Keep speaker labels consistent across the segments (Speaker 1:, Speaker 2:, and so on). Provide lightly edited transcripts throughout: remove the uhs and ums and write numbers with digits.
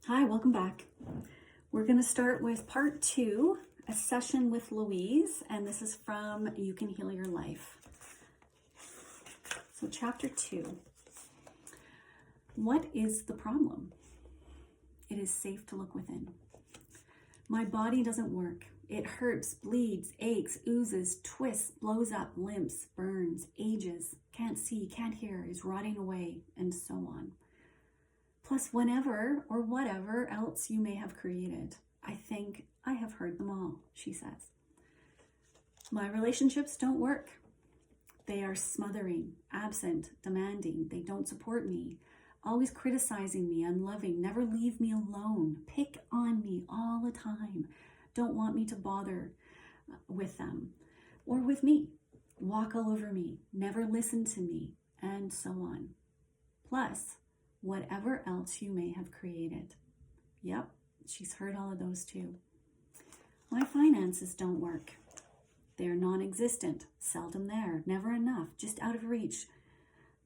Speaker 1: Hi, welcome back. We're going to start with part 2, a session with Louise, and this is from You Can Heal Your Life. So chapter 2, what is the problem? It is safe to look within. My body doesn't work. It hurts, bleeds, aches, oozes, twists, blows up, limps, burns, ages, can't see, can't hear, is rotting away, and so on. Plus whenever or whatever else you may have created. I think I have heard them all, she says. My relationships don't work. They are smothering, absent, demanding. They don't support me, always criticizing me, unloving, never leave me alone, pick on me all the time, don't want me to bother with them or with me, walk all over me, never listen to me, and so on. Plus, whatever else you may have created. Yep, she's heard all of those too. My finances don't work. They're non-existent, seldom there, never enough, just out of reach.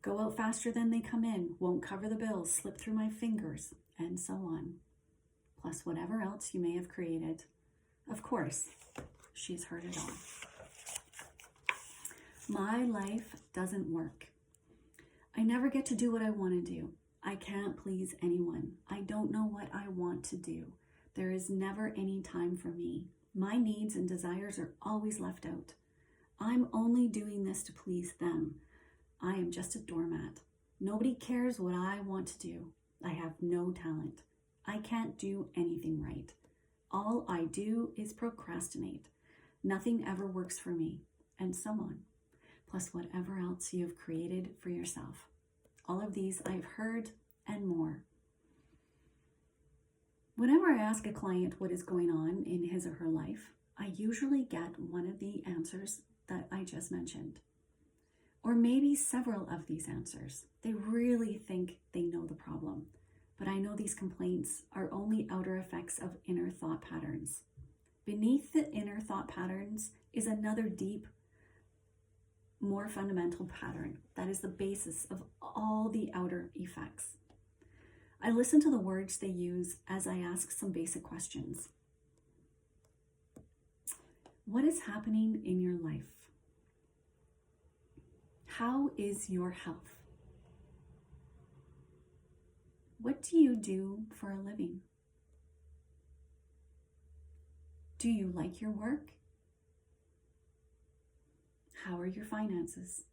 Speaker 1: Go out faster than they come in, won't cover the bills, slip through my fingers, and so on. Plus whatever else you may have created. Of course, she's heard it all. My life doesn't work. I never get to do what I want to do. I can't please anyone. I don't know what I want to do. There is never any time for me. My needs and desires are always left out. I'm only doing this to please them. I am just a doormat. Nobody cares what I want to do. I have no talent. I can't do anything right. All I do is procrastinate. Nothing ever works for me, and so on. Plus whatever else you have created for yourself. All of these I've heard and more. Whenever I ask a client what is going on in his or her life, I usually get one of the answers that I just mentioned. Or maybe several of these answers. They really think they know the problem, but I know these complaints are only outer effects of inner thought patterns. Beneath the inner thought patterns is another deep, more fundamental pattern that is the basis of all the outer effects. I listen to the words they use as I ask some basic questions. What is happening in your life? How is your health? What do you do for a living? Do you like your work? How are your finances?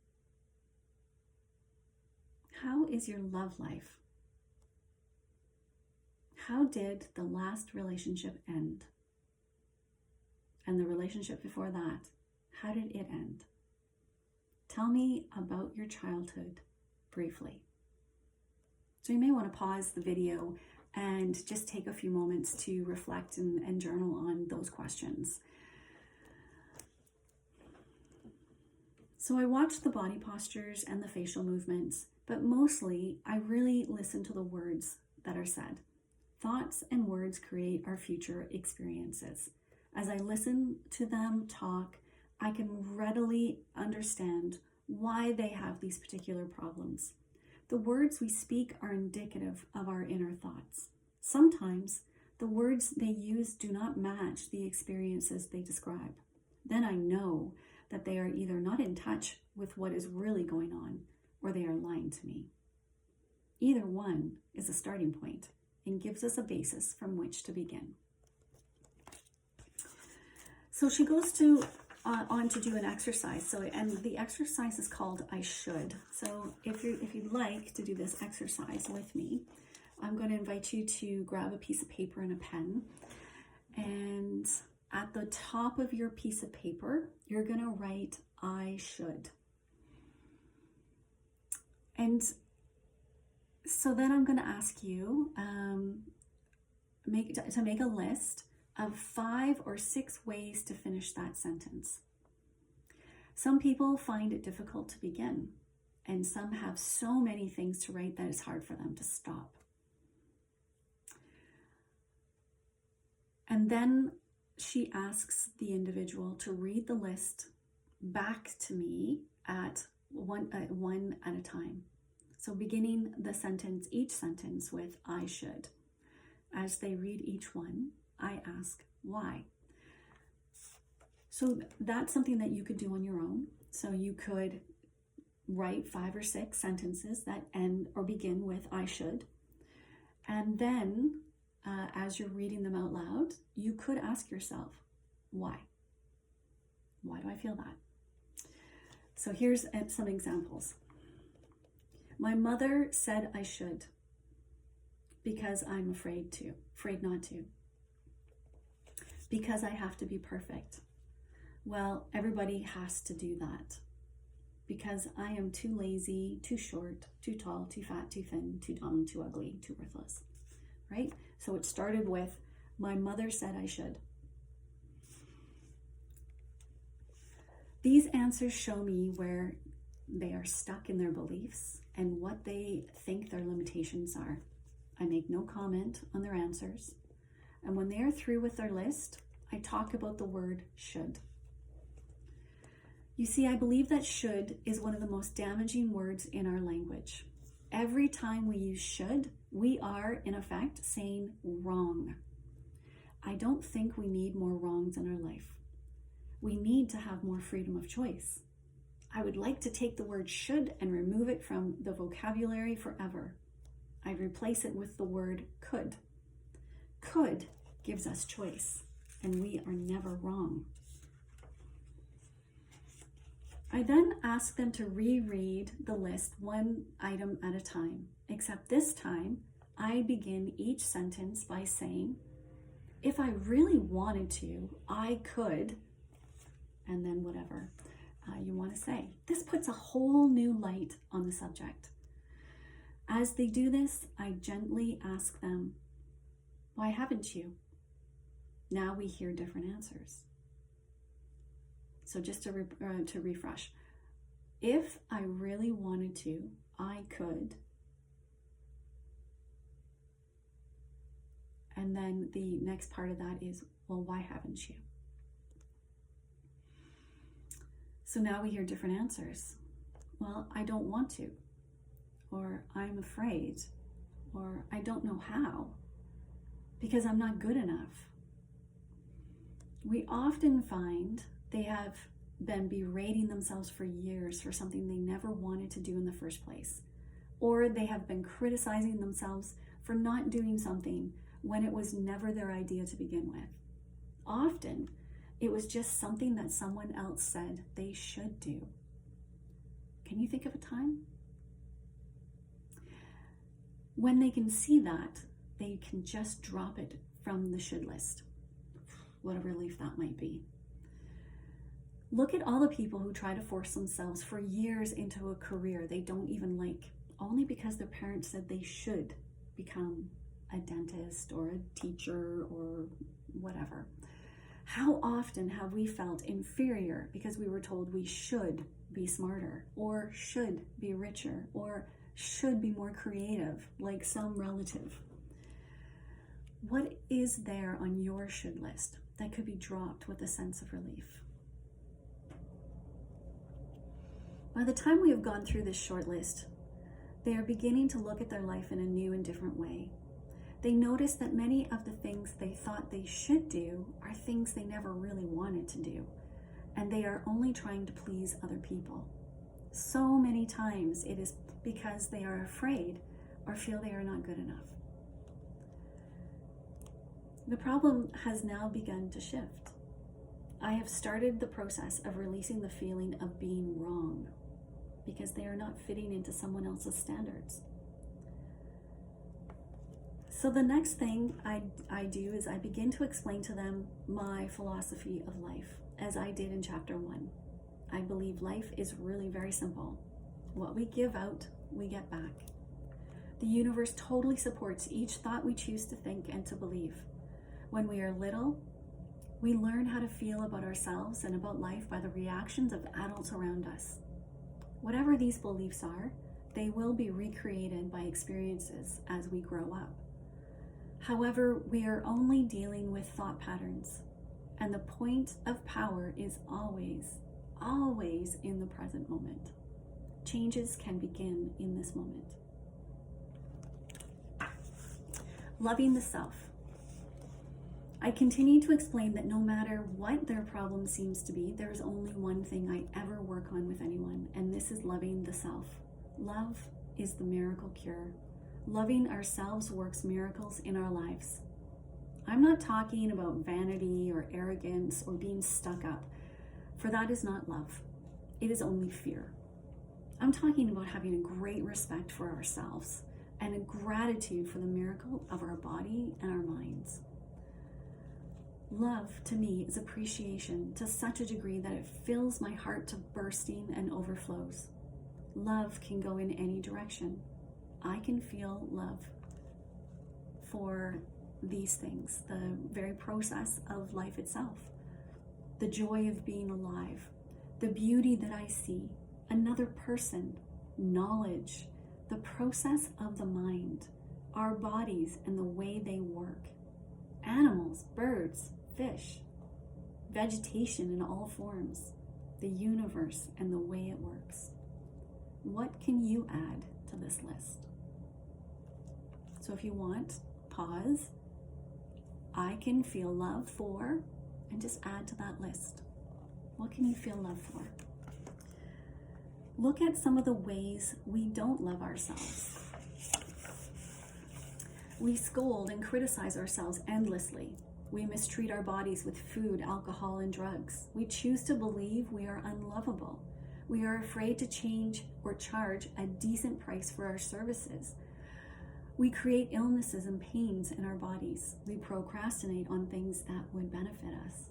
Speaker 1: How is your love life? How did the last relationship end? And the relationship before that, how did it end? Tell me about your childhood briefly. So you may want to pause the video and just take a few moments to reflect and journal on those questions. So I watch the body postures and the facial movements, but mostly I really listen to the words that are said. Thoughts and words create our future experiences. As I listen to them talk, I can readily understand why they have these particular problems. The words we speak are indicative of our inner thoughts. Sometimes the words they use do not match the experiences they describe. Then I know that they are either not in touch with what is really going on, or they are lying to me. Either one is a starting point and gives us a basis from which to begin. So she goes on to do an exercise. And the exercise is called I Should. So if you'd like to do this exercise with me, I'm going to invite you to grab a piece of paper and a pen. And at the top of your piece of paper, you're going to write I should. And so then I'm going to ask you to make a list of 5 or 6 ways to finish that sentence. Some people find it difficult to begin, and some have so many things to write that it's hard for them to stop. And then she asks the individual to read the list back to me at one at a time. So beginning the sentence, each sentence with I should. as they read each one, I ask why. So that's something that you could do on your own. So you could write 5 or 6 sentences that end or begin with I should. And then as you're reading them out loud, you could ask yourself, why? Why do I feel that? So here's some examples. My mother said I should because I'm afraid not to. Because I have to be perfect. Well, everybody has to do that. Because I am too lazy, too short, too tall, too fat, too thin, too dumb, too ugly, too worthless, right? So it started with, my mother said I should. These answers show me where they are stuck in their beliefs and what they think their limitations are. I make no comment on their answers. And when they are through with their list, I talk about the word should. You see, I believe that should is one of the most damaging words in our language. Every time we use should, we are, in effect, saying wrong. I don't think we need more wrongs in our life. We need to have more freedom of choice. I would like to take the word should and remove it from the vocabulary forever. I replace it with the word could. Could gives us choice, and we are never wrong. I then ask them to reread the list one item at a time, except this time I begin each sentence by saying, if I really wanted to, I could, and then whatever you want to say. This puts a whole new light on the subject. As they do this, I gently ask them, why haven't you? Now we hear different answers. So just to refresh, if I really wanted to, I could. And then the next part of that is, well, why haven't you? So now we hear different answers. Well, I don't want to, or I'm afraid, or I don't know how, because I'm not good enough. We often find they have been berating themselves for years for something they never wanted to do in the first place. Or they have been criticizing themselves for not doing something when it was never their idea to begin with. Often, it was just something that someone else said they should do. Can you think of a time? When they can see that, they can just drop it from the should list. What a relief that might be. Look at all the people who try to force themselves for years into a career they don't even like, only because their parents said they should become a dentist or a teacher or whatever. How often have we felt inferior because we were told we should be smarter, or should be richer, or should be more creative, like some relative? What is there on your should list that could be dropped with a sense of relief? By the time we have gone through this short list, they are beginning to look at their life in a new and different way. They notice that many of the things they thought they should do are things they never really wanted to do, and they are only trying to please other people. So many times it is because they are afraid or feel they are not good enough. The problem has now begun to shift. I have started the process of releasing the feeling of being wrong because they are not fitting into someone else's standards. So the next thing I do is I begin to explain to them my philosophy of life, as I did in chapter 1. I believe life is really very simple. What we give out, we get back. The universe totally supports each thought we choose to think and to believe. When we are little, we learn how to feel about ourselves and about life by the reactions of adults around us. Whatever these beliefs are, they will be recreated by experiences as we grow up. However, we are only dealing with thought patterns, and the point of power is always, always in the present moment. Changes can begin in this moment. Loving the self. I continue to explain that no matter what their problem seems to be, there is only one thing I ever work on with anyone, and this is loving the self. Love is the miracle cure. Loving ourselves works miracles in our lives. I'm not talking about vanity or arrogance or being stuck up, for that is not love. It is only fear. I'm talking about having a great respect for ourselves and a gratitude for the miracle of our body and our minds. Love, to me, is appreciation to such a degree that it fills my heart to bursting and overflows. Love can go in any direction. I can feel love for these things, the very process of life itself, the joy of being alive, the beauty that I see, another person, knowledge, the process of the mind, our bodies and the way they work, animals, birds, fish, vegetation in all forms, the universe and the way it works. What can you add to this list? So if you want, pause. I can feel love for, and just add to that list. What can you feel love for? Look at some of the ways we don't love ourselves. We scold and criticize ourselves endlessly. We mistreat our bodies with food, alcohol, and drugs. We choose to believe we are unlovable. We are afraid to change or charge a decent price for our services. We create illnesses and pains in our bodies. We procrastinate on things that would benefit us.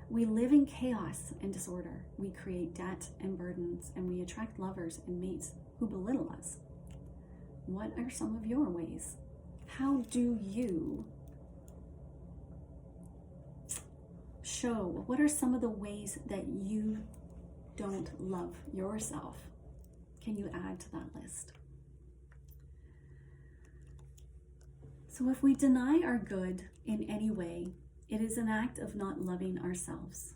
Speaker 1: We live in chaos and disorder. We create debt and burdens, and we attract lovers and mates who belittle us. What are some of your ways? How do you show? What are some of the ways that you don't love yourself? Can you add to that list? So if we deny our good in any way, it is an act of not loving ourselves.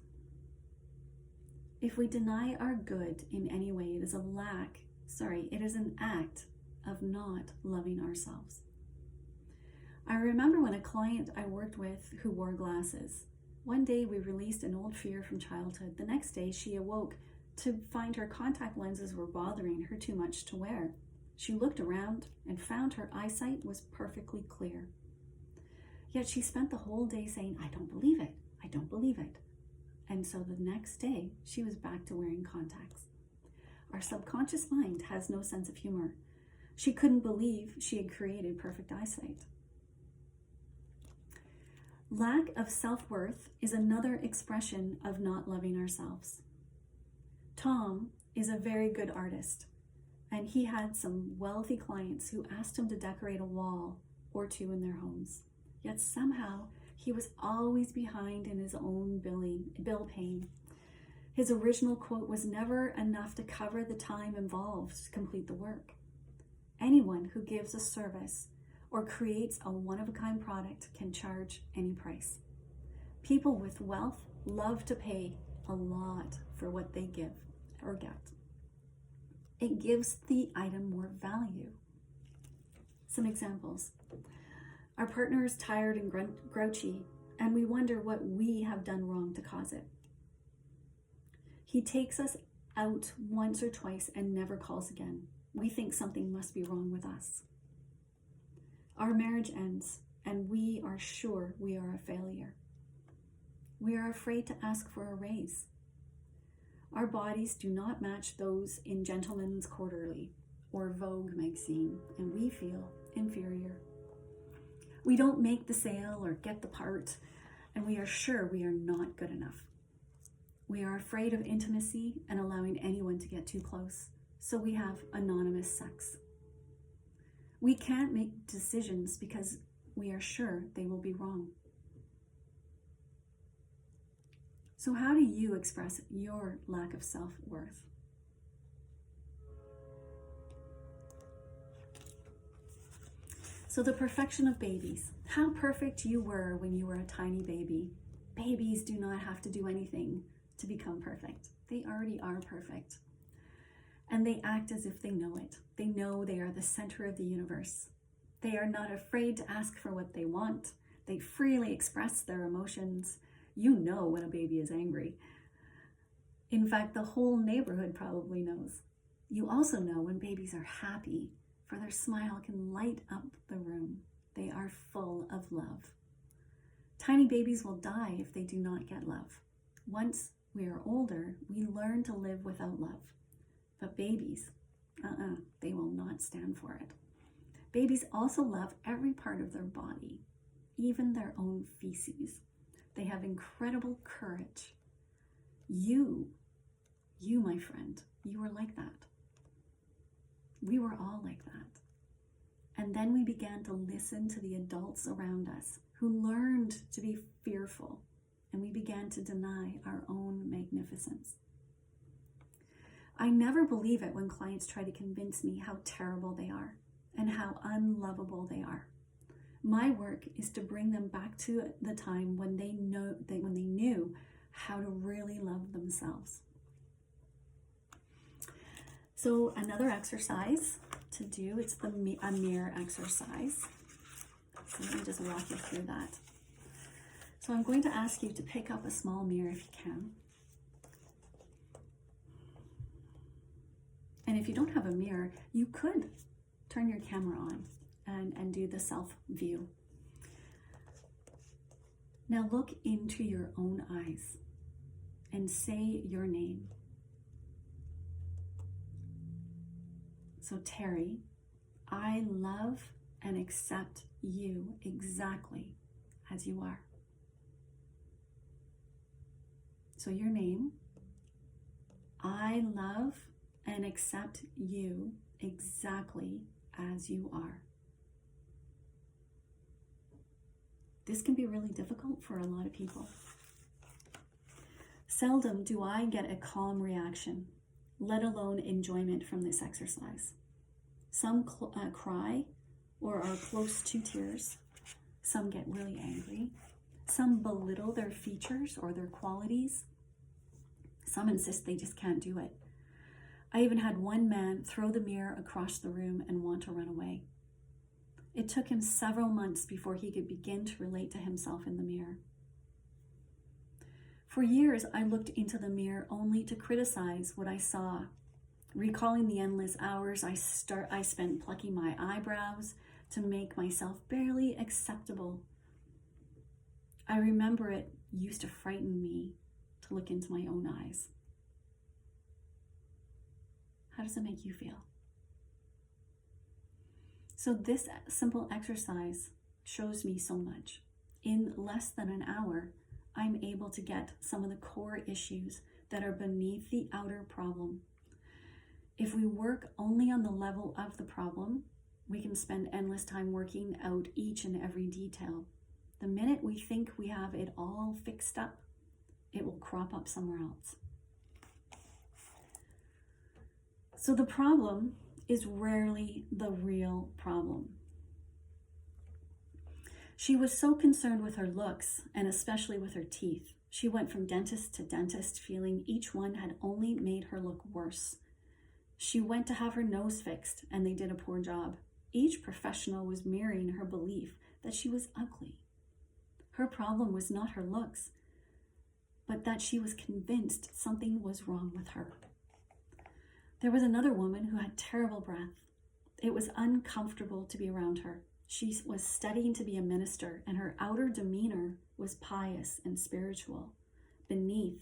Speaker 1: If we deny our good in any way, it is an act of not loving ourselves. I remember when a client I worked with who wore glasses. One day we released an old fear from childhood. The next day she awoke to find her contact lenses were bothering her too much to wear. She looked around and found her eyesight was perfectly clear. Yet she spent the whole day saying, I don't believe it, I don't believe it. And so the next day, she was back to wearing contacts. Our subconscious mind has no sense of humor. She couldn't believe she had created perfect eyesight. Lack of self-worth is another expression of not loving ourselves. Tom is a very good artist, and he had some wealthy clients who asked him to decorate a wall or two in their homes. Yet somehow he was always behind in his own bill paying. His original quote was never enough to cover the time involved to complete the work. Anyone who gives a service or creates a one-of-a-kind product can charge any price. People with wealth love to pay a lot for what they give or get. It gives the item more value. Some examples. Our partner is tired and grouchy, and we wonder what we have done wrong to cause it. He takes us out once or twice and never calls again. We think something must be wrong with us. Our marriage ends, and we are sure we are a failure. We are afraid to ask for a raise. Our bodies do not match those in Gentleman's Quarterly or Vogue magazine, and we feel inferior. We don't make the sale or get the part, and we are sure we are not good enough. We are afraid of intimacy and allowing anyone to get too close, so we have anonymous sex. We can't make decisions because we are sure they will be wrong. So how do you express your lack of self-worth? So the perfection of babies. How perfect you were when you were a tiny baby. Babies do not have to do anything to become perfect. They already are perfect. And they act as if they know it. They know they are the center of the universe. They are not afraid to ask for what they want. They freely express their emotions. You know when a baby is angry. In fact, the whole neighborhood probably knows. You also know when babies are happy, for their smile can light up the room. They are full of love. Tiny babies will die if they do not get love. Once we are older, we learn to live without love. But babies, they will not stand for it. Babies also love every part of their body, even their own feces. They have incredible courage. You, my friend, you were like that. We were all like that. And then we began to listen to the adults around us who learned to be fearful, and we began to deny our own magnificence. I never believe it when clients try to convince me how terrible they are and how unlovable they are. My work is to bring them back to the time when they knew how to really love themselves. So another exercise to do, it's a mirror exercise. So let me just walk you through that. So I'm going to ask you to pick up a small mirror if you can. And if you don't have a mirror, you could turn your camera on and do the self view. Now look into your own eyes and say your name. So Terry, I love and accept you exactly as you are. So your name, I love and accept you exactly as you are. This can be really difficult for a lot of people. Seldom do I get a calm reaction, let alone enjoyment from this exercise. Some cry or are close to tears. Some get really angry. Some belittle their features or their qualities. Some insist they just can't do it. I even had one man throw the mirror across the room and want to run away. It took him several months before he could begin to relate to himself in the mirror. For years, I looked into the mirror only to criticize what I saw, recalling the endless hours I spent plucking my eyebrows to make myself barely acceptable. I remember it used to frighten me to look into my own eyes. How does it make you feel? So this simple exercise shows me so much. In less than an hour, I'm able to get some of the core issues that are beneath the outer problem. If we work only on the level of the problem, we can spend endless time working out each and every detail. The minute we think we have it all fixed up, it will crop up somewhere else. So the problem is rarely the real problem. She was so concerned with her looks, and especially with her teeth. She went from dentist to dentist, feeling each one had only made her look worse. She went to have her nose fixed, and they did a poor job. Each professional was mirroring her belief that she was ugly. Her problem was not her looks, but that she was convinced something was wrong with her. There was another woman who had terrible breath. It was uncomfortable to be around her. She was studying to be a minister, and her outer demeanor was pious and spiritual. Beneath,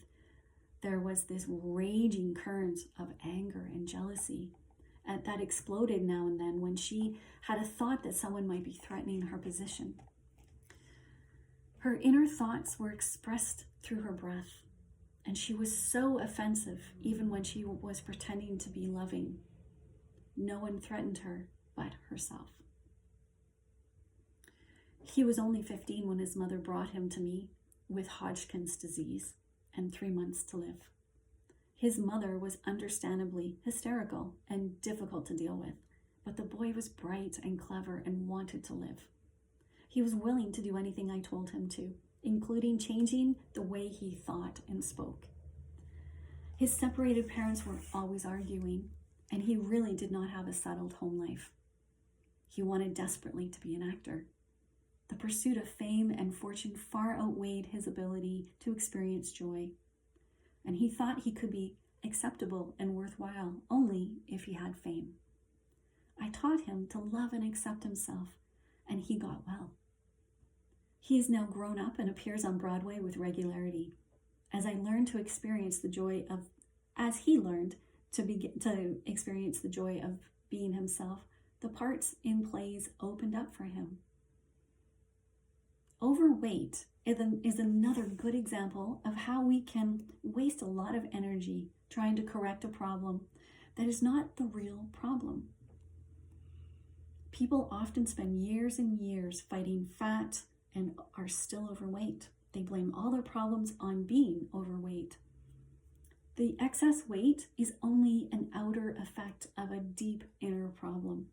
Speaker 1: there was this raging current of anger and jealousy that exploded now and then when she had a thought that someone might be threatening her position. Her inner thoughts were expressed through her breath, and she was so offensive even when she was pretending to be loving. No one threatened her but herself. He was only 15 when his mother brought him to me with Hodgkin's disease and 3 months to live. His mother was understandably hysterical and difficult to deal with, but the boy was bright and clever and wanted to live. He was willing to do anything I told him to, including changing the way he thought and spoke. His separated parents were always arguing, and he really did not have a settled home life. He wanted desperately to be an actor. The pursuit of fame and fortune far outweighed his ability to experience joy, and he thought he could be acceptable and worthwhile only if he had fame. I taught him to love and accept himself, and he got well. He is now grown up and appears on Broadway with regularity. As I learned to experience the joy of, as he learned to experience the joy of being himself, the parts in plays opened up for him. Overweight is another good example of how we can waste a lot of energy trying to correct a problem that is not the real problem. People often spend years and years fighting fat and are still overweight. They blame all their problems on being overweight. The excess weight is only an outer effect of a deep inner problem.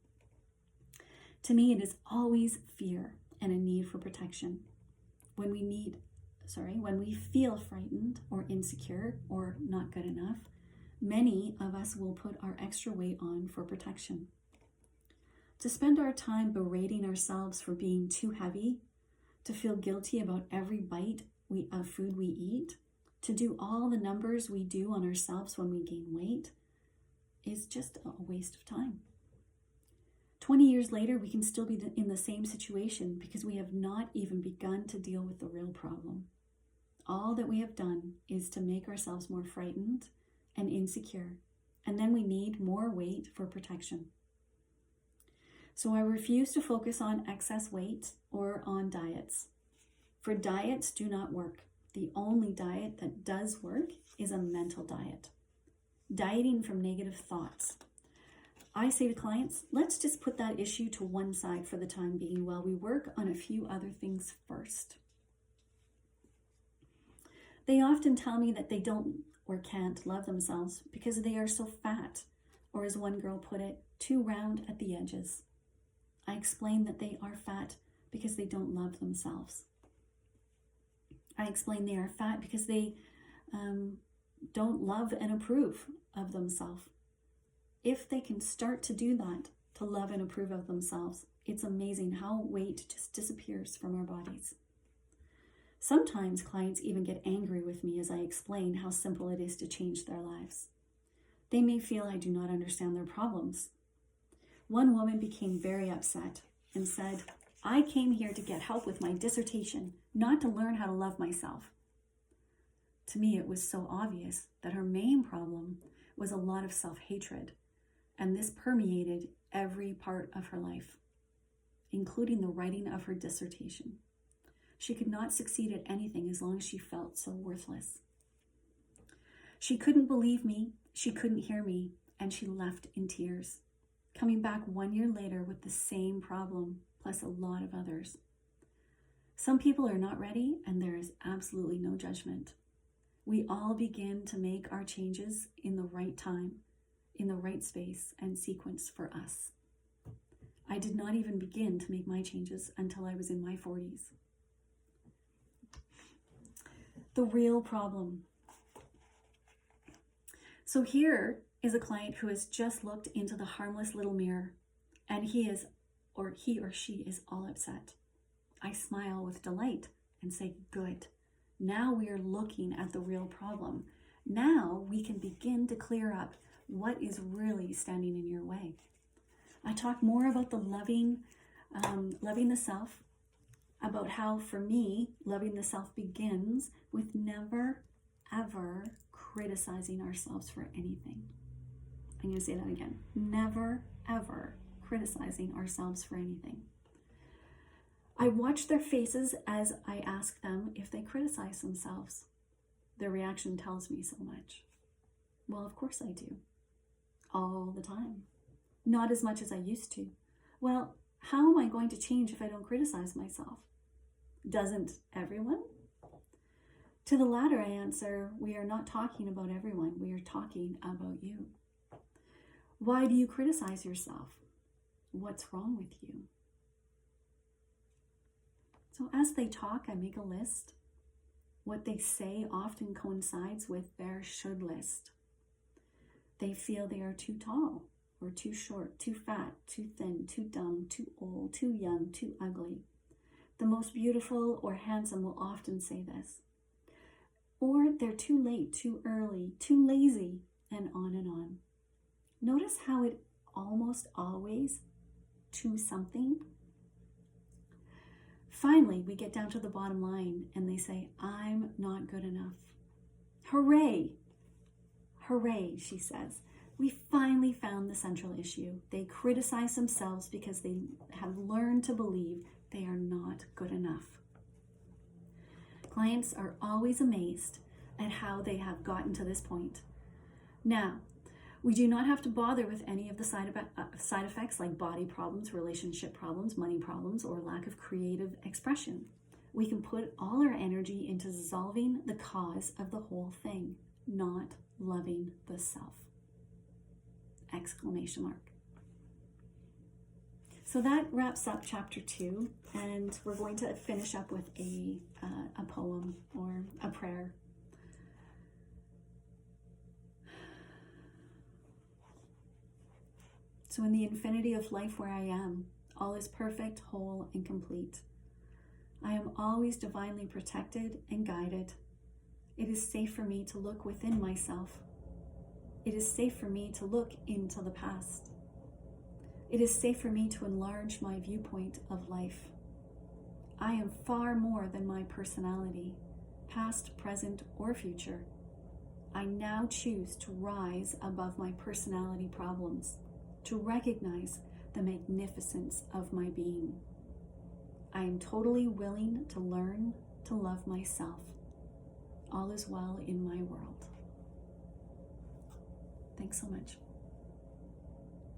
Speaker 1: To me, it is always fear and a need for protection. When we feel frightened or insecure or not good enough, many of us will put our extra weight on for protection. To spend our time berating ourselves for being too heavy, to feel guilty about every bite of food we eat, to do all the numbers we do on ourselves when we gain weight, is just a waste of time. 20 years later, we can still be in the same situation because we have not even begun to deal with the real problem. All that we have done is to make ourselves more frightened and insecure, and then we need more weight for protection. So I refuse to focus on excess weight or on diets. For diets do not work. The only diet that does work is a mental diet. Dieting from negative thoughts. I say to clients, let's just put that issue to one side for the time being while we work on a few other things first. They often tell me that they don't or can't love themselves because they are so fat, or as one girl put it, too round at the edges. I explain that they are fat because they don't love themselves. I explain they are fat because they don't love and approve of themselves. If they can start to do that, to love and approve of themselves, it's amazing how weight just disappears from our bodies. Sometimes clients even get angry with me as I explain how simple it is to change their lives. They may feel I do not understand their problems. One woman became very upset and said, I came here to get help with my dissertation, not to learn how to love myself. To me, it was so obvious that her main problem was a lot of self-hatred, and this permeated every part of her life, including the writing of her dissertation. She could not succeed at anything as long as she felt so worthless. She couldn't believe me, she couldn't hear me, and she left in tears, coming back 1 year later with the same problem, plus a lot of others. Some people are not ready, and there is absolutely no judgment. We all begin to make our changes in the right time, in the right space and sequence for us. I did not even begin to make my changes until I was in my 40s. The real problem. So here is a client who has just looked into the harmless little mirror, and he or she is all upset. I smile with delight and say, good. Now we are looking at the real problem. Now we can begin to clear up what is really standing in your way. I talk more about the loving the self, about how for me, loving the self begins with never, ever criticizing ourselves for anything. I'm going to say that again. Never, ever criticizing ourselves for anything. I watch their faces as I ask them if they criticize themselves. Their reaction tells me so much. Well, of course I do. All the time. Not as much as I used to. Well, how am I going to change if I don't criticize myself? Doesn't everyone? To the latter, I answer, we are not talking about everyone. We are talking about you. Why do you criticize yourself? What's wrong with you? So as they talk, I make a list. What they say often coincides with their should list. They feel they are too tall or too short, too fat, too thin, too dumb, too old, too young, too ugly. The most beautiful or handsome will often say this. Or they're too late, too early, too lazy, and on and on. Notice how it almost always to something. Finally, we get down to the bottom line and they say, I'm not good enough. Hooray! Hooray, she says. We finally found the central issue. They criticize themselves because they have learned to believe they are not good enough. Clients are always amazed at how they have gotten to this point. Now, we do not have to bother with any of the side effects like body problems, relationship problems, money problems, or lack of creative expression. We can put all our energy into solving the cause of the whole thing, not loving the self. Exclamation mark. So that wraps up chapter 2, and we're going to finish up with a poem or a prayer. So in the infinity of life where I am, all is perfect, whole, and complete. I am always divinely protected and guided. It is safe for me to look within myself. It is safe for me to look into the past. It is safe for me to enlarge my viewpoint of life. I am far more than my personality, past, present, or future. I now choose to rise above my personality problems, to recognize the magnificence of my being. I am totally willing to learn to love myself. All is well in my world. Thanks so much.